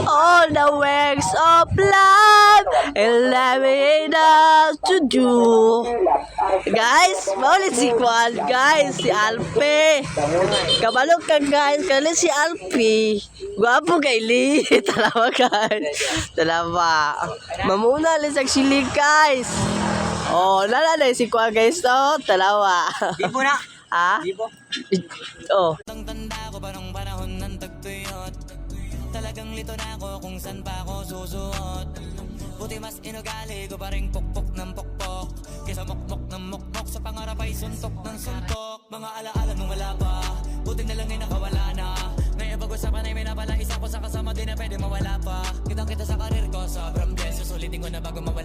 All the works of love and loving us to do. Guys, maulit si Kwan, guys, si Alpe. Kabalog ka, guys, kali si Alpe. Gwapo kay Lee. Talawa, guys. Talawa. Mamuna, lisag sili, guys. Oh, nalalay si Kwan, guys, to. Talawa. Di po na. Ha? Di po. Oh. Tanda ko pa nung panahon ng tagtuyot. Talagang lito na ako kung saan pa ako susuot. Buti mas inugali ko pa rin pukpok ng pukpok. Kesa mukmok ng mukmok sa pangarap ay suntok ng suntok. Mga alaala nung wala pa, buti na lang ay nakawala na. Ngayon pag-usapan ay may napala isa ko sa kasama din na pwede mawala pa. Kitang kita sa karir ko, sobrang bless. Susulitin ko na bago mawala.